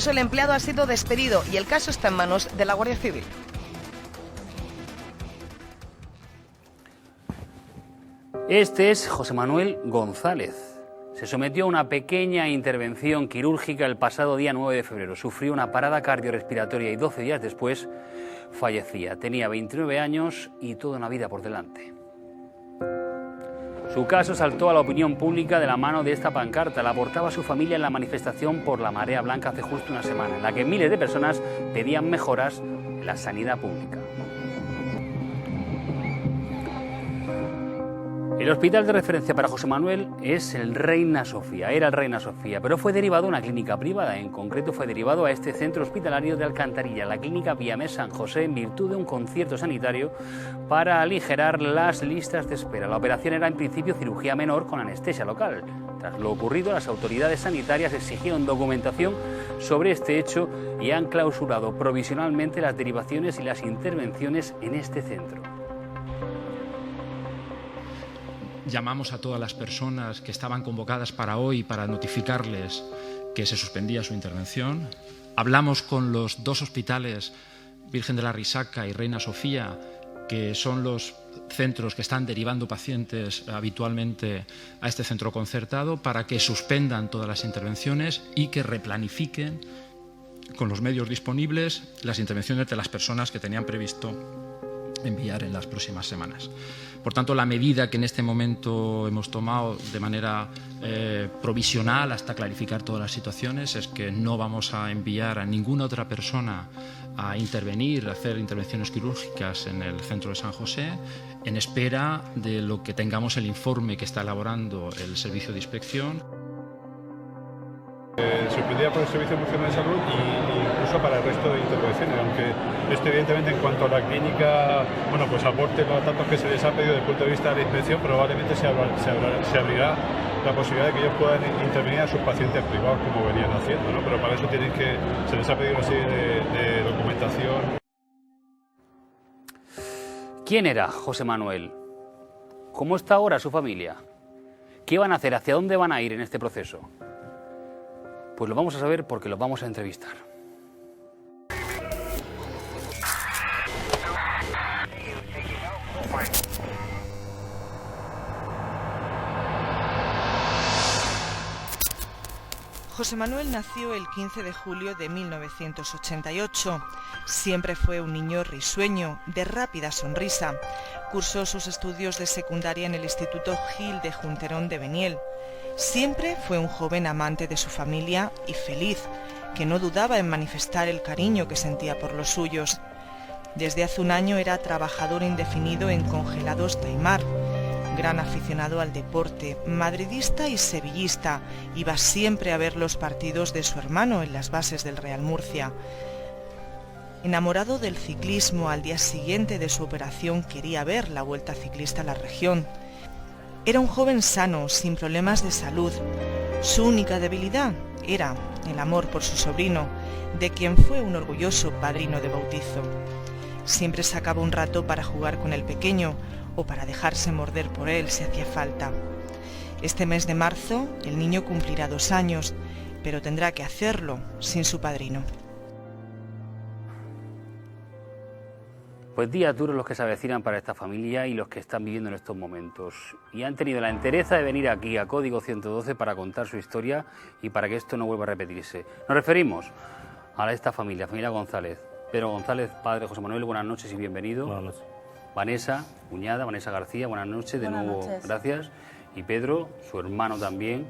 Incluso el empleado ha sido despedido y el caso está en manos de la Guardia Civil. Este es José Manuel González. Se sometió a una pequeña intervención quirúrgica el pasado día 9 de febrero. Sufrió una parada cardiorrespiratoria y 12 días después fallecía. Tenía 29 años y toda una vida por delante. Su caso saltó a la opinión pública de la mano de esta pancarta. La portaba su familia en la manifestación por la Marea Blanca hace justo una semana, en la que miles de personas pedían mejoras en la sanidad pública. El hospital de referencia para José Manuel es el Reina Sofía, era el Reina Sofía, pero fue derivado a una clínica privada. En concreto fue derivado a este centro hospitalario de Alcantarilla, la clínica Viamés San José, en virtud de un concierto sanitario para aligerar las listas de espera. La operación era en principio cirugía menor con anestesia local. Tras lo ocurrido, las autoridades sanitarias exigieron documentación sobre este hecho y han clausurado provisionalmente las derivaciones y las intervenciones en este centro. Llamamos a todas las personas que estaban convocadas para hoy para notificarles que se suspendía su intervención. Hablamos con los dos hospitales, Virgen de la Risaca y Reina Sofía, que son los centros que están derivando pacientes habitualmente a este centro concertado, para que suspendan todas las intervenciones y que replanifiquen con los medios disponibles las intervenciones de las personas que tenían previsto enviar en las próximas semanas. Por tanto, la medida que en este momento hemos tomado de manera provisional hasta clarificar todas las situaciones es que no vamos a enviar a ninguna otra persona a intervenir, a hacer intervenciones quirúrgicas en el centro de San José, en espera de lo que tengamos el informe que está elaborando el Servicio de Inspección. Suspendida por el Servicio Nacional de Salud y incluso para el resto de intervenciones, aunque esto evidentemente en cuanto a la clínica, bueno, pues aporte los datos que se les ha pedido desde el punto de vista de la inspección, probablemente se abrirá la posibilidad de que ellos puedan intervenir a sus pacientes privados como venían haciendo, ¿no? Pero para eso se les ha pedido una serie de documentación. ¿Quién era José Manuel? ¿Cómo está ahora su familia? ¿Qué van a hacer? ¿Hacia dónde van a ir en este proceso? Pues lo vamos a saber porque los vamos a entrevistar. José Manuel nació el 15 de julio de 1988. Siempre fue un niño risueño, de rápida sonrisa. Cursó sus estudios de secundaria en el Instituto Gil de Junterón de Beniel. Siempre fue un joven amante de su familia y feliz, que no dudaba en manifestar el cariño que sentía por los suyos. Desde hace un año era trabajador indefinido en Congelados Taimar. Gran aficionado al deporte, madridista y sevillista, iba siempre a ver los partidos de su hermano en las bases del Real Murcia. Enamorado del ciclismo, al día siguiente de su operación quería ver la Vuelta Ciclista a la región. Era un joven sano, sin problemas de salud. Su única debilidad era el amor por su sobrino, de quien fue un orgulloso padrino de bautizo. Siempre sacaba un rato para jugar con el pequeño o para dejarse morder por él si hacía falta. Este mes de marzo el niño cumplirá 2 años, pero tendrá que hacerlo sin su padrino. Pues días duros los que se avecinan para esta familia y los que están viviendo en estos momentos. Y han tenido la entereza de venir aquí a Código 112 para contar su historia y para que esto no vuelva a repetirse. Nos referimos a esta familia González. Pedro González, padre de José Manuel, buenas noches y bienvenido. Buenas noches. Vanessa, cuñada, Vanessa García, buenas noches, de nuevo, gracias. Y Pedro, su hermano también,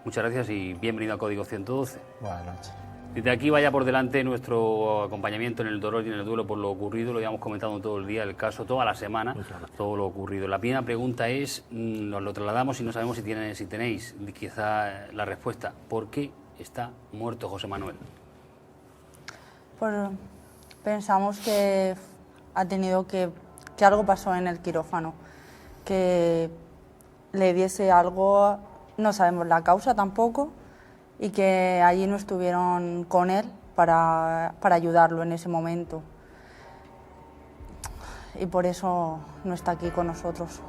muchas gracias y bienvenido a Código 112. Buenas noches. Desde aquí vaya por delante nuestro acompañamiento en el dolor y en el duelo por lo ocurrido, lo habíamos comentado todo el día, el caso, toda la semana, todo lo ocurrido. La primera pregunta es, nos lo trasladamos y no sabemos si tenéis quizá la respuesta, ¿por qué está muerto José Manuel? Pensamos que ha tenido que algo pasó en el quirófano, que le diese algo, no sabemos la causa tampoco, y que allí no estuvieron con él para ayudarlo en ese momento. Y por eso no está aquí con nosotros.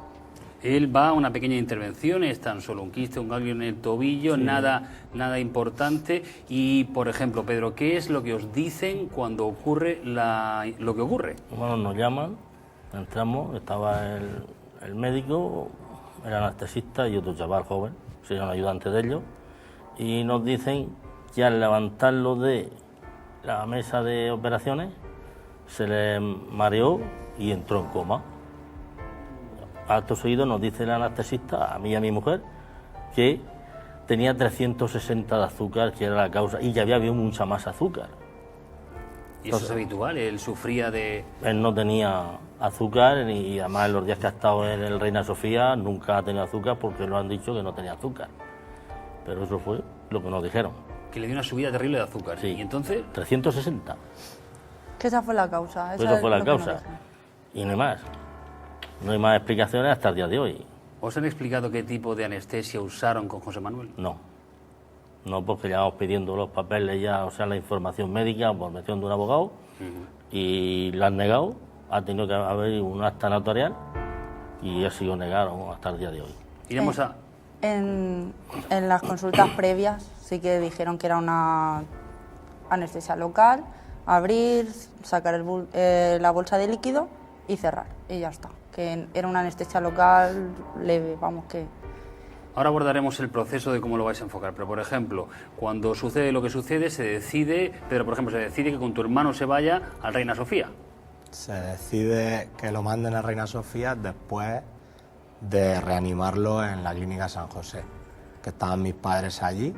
Él va a una pequeña intervención, es tan solo un quiste, un ganglio en el tobillo, Sí. nada importante. Y, por ejemplo, Pedro, ¿qué es lo que os dicen cuando ocurre lo que ocurre? Bueno, nos llaman, entramos, estaba el médico, el anestesista y otro chaval joven, sería un ayudante de ellos, y nos dicen que al levantarlo de la mesa de operaciones se le mareó y entró en coma. Acto seguido nos dice el anestesista, a mí y a mi mujer, que tenía 360 de azúcar, que era la causa, y que había habido mucha más azúcar. Y eso es habitual, él sufría de... Él no tenía azúcar y además en los días que ha estado en el Reina Sofía nunca ha tenido azúcar porque lo han dicho que no tenía azúcar. Pero eso fue lo que nos dijeron. que le dio una subida terrible de azúcar. Sí. Y entonces... 360. Que esa fue la causa. Esa fue la causa. Y no hay más. No hay más explicaciones hasta el día de hoy. ¿Os han explicado qué tipo de anestesia usaron con José Manuel? No. No, porque llevamos pidiendo los papeles ya, o sea, la información médica por mención de un abogado, y lo han negado. Ha tenido que haber un acta notarial y ha sido negado hasta el día de hoy. Iremos a... En las consultas previas sí que dijeron que era una anestesia local, abrir, sacar la bolsa de líquido y cerrar, y ya está. Que era una anestesia local leve, vamos que... Ahora abordaremos el proceso de cómo lo vais a enfocar, pero por ejemplo, cuando sucede lo que sucede, se decide, Pedro, por ejemplo, se decide que con tu hermano se vaya al Reina Sofía. Se decide que lo manden a Reina Sofía después de reanimarlo en la clínica San José, que estaban mis padres allí.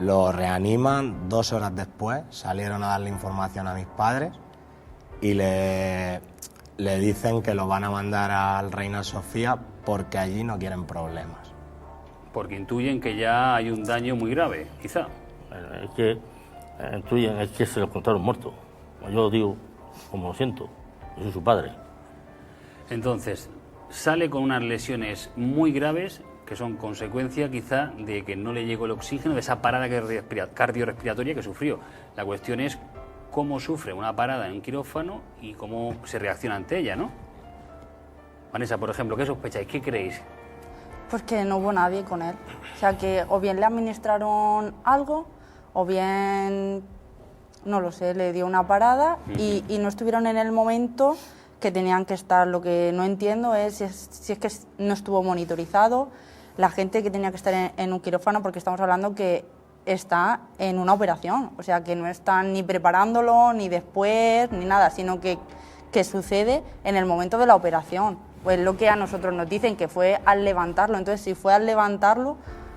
Lo reaniman, 2 horas después salieron a darle información a mis padres y le dicen que lo van a mandar al Reina Sofía porque allí no quieren problemas. Porque intuyen que ya hay un daño muy grave, quizá. Es que intuyen, es que se lo encontraron muerto. Yo lo digo como lo siento, yo soy su padre. Entonces, sale con unas lesiones muy graves que son consecuencia quizá de que no le llegó el oxígeno, de esa parada cardiorrespiratoria que sufrió. La cuestión es cómo sufre una parada en un quirófano y cómo se reacciona ante ella, ¿no? Vanessa, por ejemplo, ¿qué sospecháis? ¿Qué creéis? Pues que no hubo nadie con él. O sea, que o bien le administraron algo, o bien, no lo sé, le dio una parada y no estuvieron en el momento que tenían que estar. Lo que no entiendo es si es que no estuvo monitorizado la gente que tenía que estar en un quirófano, porque estamos hablando que está en una operación. O sea, que no están ni preparándolo, ni después, ni nada, sino que sucede en el momento de la operación. Pues lo que a nosotros nos dicen, que fue al levantarlo. Entonces, si fue al levantarlo,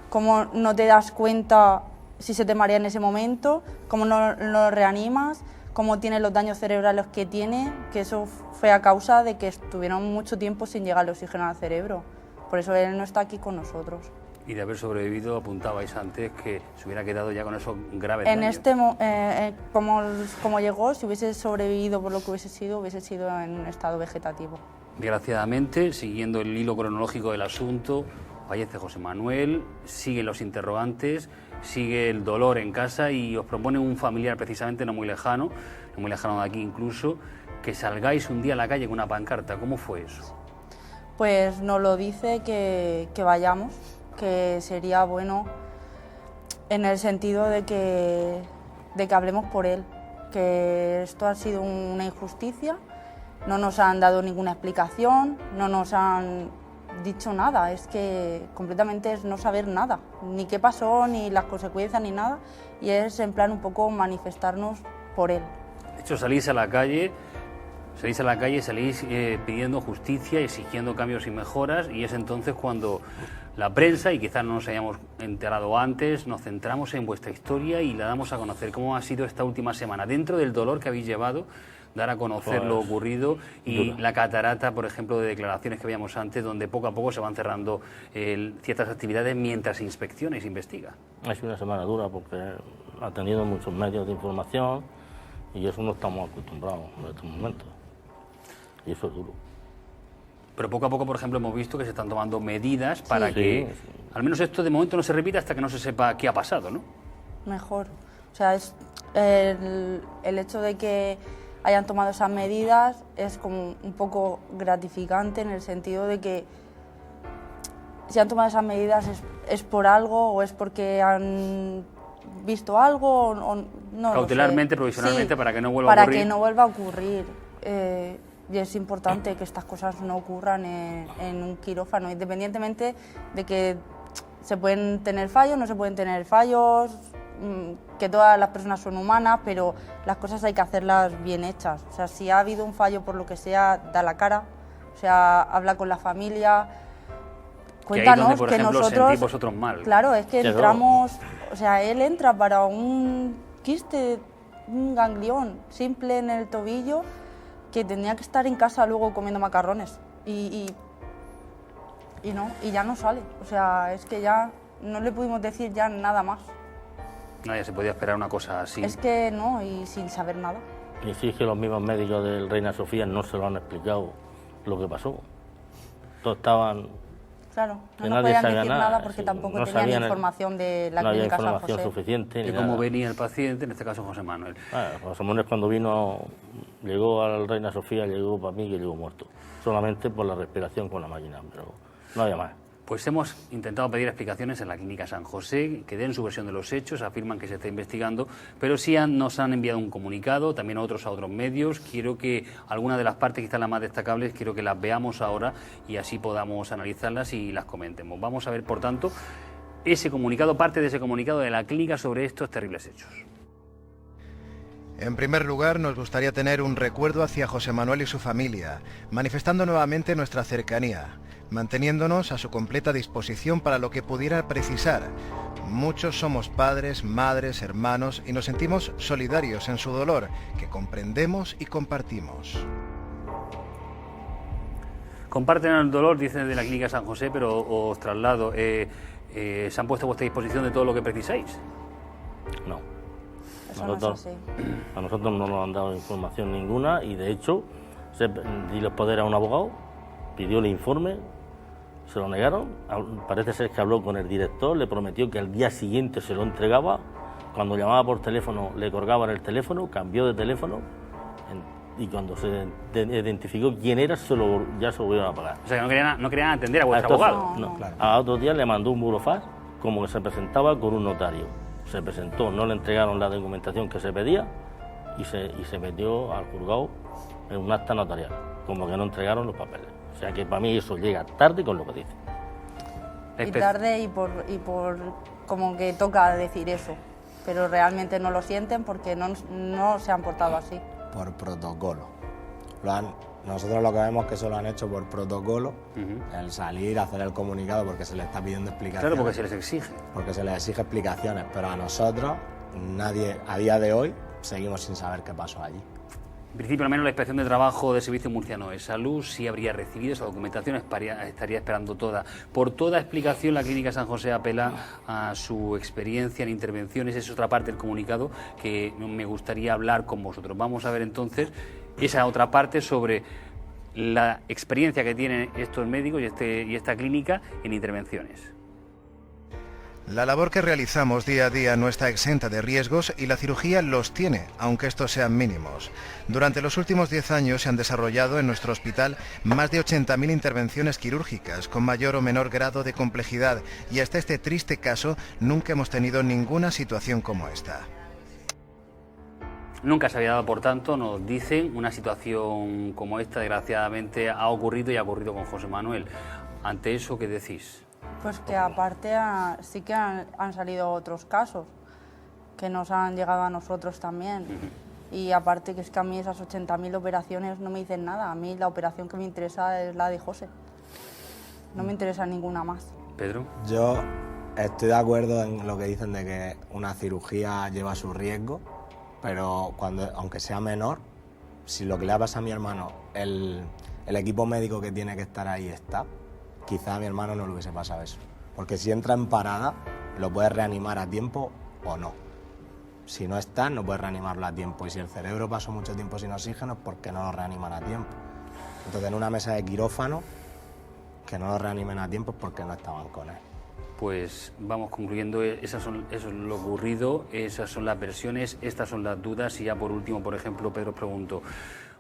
¿cómo no te das cuenta si se te marea en ese momento? ¿Cómo no lo reanimas? ¿Cómo tiene los daños cerebrales que tiene? Que eso fue a causa de que estuvieron mucho tiempo sin llegar el oxígeno al cerebro. Por eso él no está aquí con nosotros. Y de haber sobrevivido, apuntabais antes que se hubiera quedado ya con esos graves En daños. como llegó, si hubiese sobrevivido por lo que hubiese sido en un estado vegetativo. Desgraciadamente, siguiendo el hilo cronológico del asunto, fallece José Manuel, siguen los interrogantes, sigue el dolor en casa y os propone un familiar precisamente no muy lejano de aquí incluso, que salgáis un día a la calle con una pancarta. ¿Cómo fue eso? Pues nos lo dice que vayamos, que sería bueno en el sentido de que hablemos por él, que esto ha sido una injusticia, no nos han dado ninguna explicación, no nos han dicho nada, es que completamente es no saber nada, ni qué pasó, ni las consecuencias, ni nada, y es en plan un poco manifestarnos por él. De hecho, salís a la calle, salís pidiendo justicia, exigiendo cambios y mejoras, y es entonces cuando la prensa, y quizás no nos hayamos enterado antes, nos centramos en vuestra historia y la damos a conocer. ¿Cómo ha sido esta última semana? Dentro del dolor que habéis llevado, dar a conocer lo ocurrido y la catarata, por ejemplo, de declaraciones que veíamos antes, donde poco a poco se van cerrando ciertas actividades mientras se inspecciona y se investiga. Ha sido una semana dura porque ha tenido muchos medios de información y eso no estamos acostumbrados en estos momentos. Y eso es duro. Pero poco a poco, por ejemplo, hemos visto que se están tomando medidas para que al menos esto de momento no se repita hasta que no se sepa qué ha pasado, ¿no? Mejor. O sea, es el hecho de que hayan tomado esas medidas es como un poco gratificante en el sentido de que si han tomado esas medidas es por algo o es porque han visto algo o no. Cautelarmente, lo sé. provisionalmente, Sí, para que no vuelva a ocurrir. Para que no vuelva a ocurrir. Y es importante que estas cosas no ocurran en un quirófano, independientemente de que se pueden tener fallos, no se pueden tener fallos, que todas las personas son humanas, pero las cosas hay que hacerlas bien hechas. O sea, si ha habido un fallo por lo que sea, da la cara, o sea, habla con la familia, cuéntanos que, ahí donde, por ejemplo, nosotros... sentís vosotros mal. Claro, es que entramos... O sea, él entra para un quiste, un ganglión simple en el tobillo, que tenía que estar en casa luego comiendo macarrones y ya no sale. O sea, es que ya no le pudimos decir ya nada más. Nadie se podía esperar una cosa así. Es que no, y sin saber nada. Y sí, es que los mismos médicos del Reina Sofía no se lo han explicado lo que pasó. Todos estaban... Claro, no nos podían decir nada porque tampoco tenían información de la clínica San José. No había información suficiente. De cómo venía el paciente, en este caso José Manuel. José Manuel cuando vino, llegó al Reina Sofía, llegó para mí que llegó muerto. Solamente por la respiración con la máquina, pero no había más. Pues hemos intentado pedir explicaciones en la clínica San José, que den su versión de los hechos, afirman que se está investigando, pero sí nos han enviado un comunicado, también a otros medios. Quiero que algunas de las partes, quizás las más destacables, quiero que las veamos ahora y así podamos analizarlas y las comentemos. Vamos a ver, por tanto, ese comunicado, parte de ese comunicado de la clínica sobre estos terribles hechos. En primer lugar, nos gustaría tener un recuerdo hacia José Manuel y su familia, manifestando nuevamente nuestra cercanía, manteniéndonos a su completa disposición para lo que pudiera precisar. Muchos somos padres, madres, hermanos y nos sentimos solidarios en su dolor, que comprendemos y compartimos. Comparten el dolor, dicen de la clínica San José, pero os traslado. ¿Se han puesto a vuestra disposición de todo lo que precisáis? No. Eso no es así. A nosotros no nos han dado información ninguna y de hecho di los poderes a un abogado, pidió el informe, se lo negaron, parece ser que habló con el director, le prometió que al día siguiente se lo entregaba, cuando llamaba por teléfono le colgaban el teléfono, cambió de teléfono y cuando se identificó quién era ya se lo volvieron a pagar. O sea, que no querían atender a vuestro abogado. No. Claro. A otro día le mandó un burofax como que se presentaba con un notario. Se presentó, no le entregaron la documentación que se pedía y se metió al juzgado en un acta notarial, como que no entregaron los papeles. O sea que para mí eso llega tarde con lo que dice. Y tarde y por como que toca decir eso, pero realmente no lo sienten porque no se han portado así. Por protocolo. Nosotros lo que vemos es que eso lo han hecho por protocolo, el salir, hacer el comunicado porque se les está pidiendo explicaciones. Claro, porque se les exige. Porque se les exige explicaciones, pero a nosotros, nadie, a día de hoy, seguimos sin saber qué pasó allí. En principio, al menos la Inspección de Trabajo del Servicio Murciano de Salud sí habría recibido esa documentación, estaría esperando toda. Por toda explicación, la Clínica San José apela a su experiencia en intervenciones. Es otra parte del comunicado que me gustaría hablar con vosotros. Vamos a ver entonces esa otra parte sobre la experiencia que tienen estos médicos y esta clínica en intervenciones. La labor que realizamos día a día no está exenta de riesgos y la cirugía los tiene, aunque estos sean mínimos. Durante los últimos 10 años se han desarrollado en nuestro hospital más de 80.000 intervenciones quirúrgicas con mayor o menor grado de complejidad y hasta este triste caso nunca hemos tenido ninguna situación como esta. Nunca se había dado, por tanto, nos dicen, una situación como esta, desgraciadamente, ha ocurrido y ha ocurrido con José Manuel. Ante eso, ¿qué decís? Pues que aparte sí que han salido otros casos que nos han llegado a nosotros también. Y aparte que es que a mí esas 80.000 operaciones no me dicen nada. A mí la operación que me interesa es la de José. No me interesa ninguna más. ¿Pedro? Yo estoy de acuerdo en lo que dicen de que una cirugía lleva su riesgo, pero aunque sea menor, si lo que le ha pasado a mi hermano, el equipo médico que tiene que estar ahí está, quizá a mi hermano no le hubiese pasado eso. Porque si entra en parada, lo puedes reanimar a tiempo o no. Si no está, no puedes reanimarlo a tiempo. Y si el cerebro pasó mucho tiempo sin oxígeno, ¿por qué no lo reaniman a tiempo? Entonces, en una mesa de quirófano, que no lo reanimen a tiempo porque no estaban con él. Pues vamos concluyendo, eso es lo ocurrido, esas son las versiones, estas son las dudas y ya por último, por ejemplo, Pedro, os pregunto,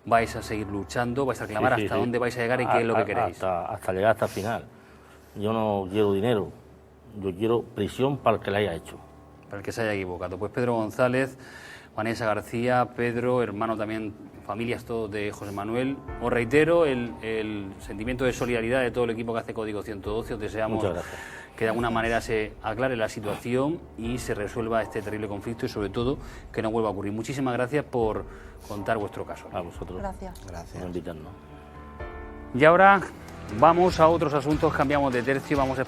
¿vais a seguir luchando? ¿Vais a reclamar hasta dónde vais a llegar y qué es lo que queréis? Hasta llegar hasta el final. Yo no quiero dinero, yo quiero prisión para el que la haya hecho. Para el que se haya equivocado. Pues Pedro González, Vanessa García, Pedro, hermano también, familias todos de José Manuel. Os reitero el sentimiento de solidaridad de todo el equipo que hace Código 112. Os deseamos que de alguna manera se aclare la situación y se resuelva este terrible conflicto y sobre todo que no vuelva a ocurrir. Muchísimas gracias por contar vuestro caso. A vosotros. Gracias. Por invitarnos. Y ahora vamos a otros asuntos, cambiamos de tercio, vamos a explicar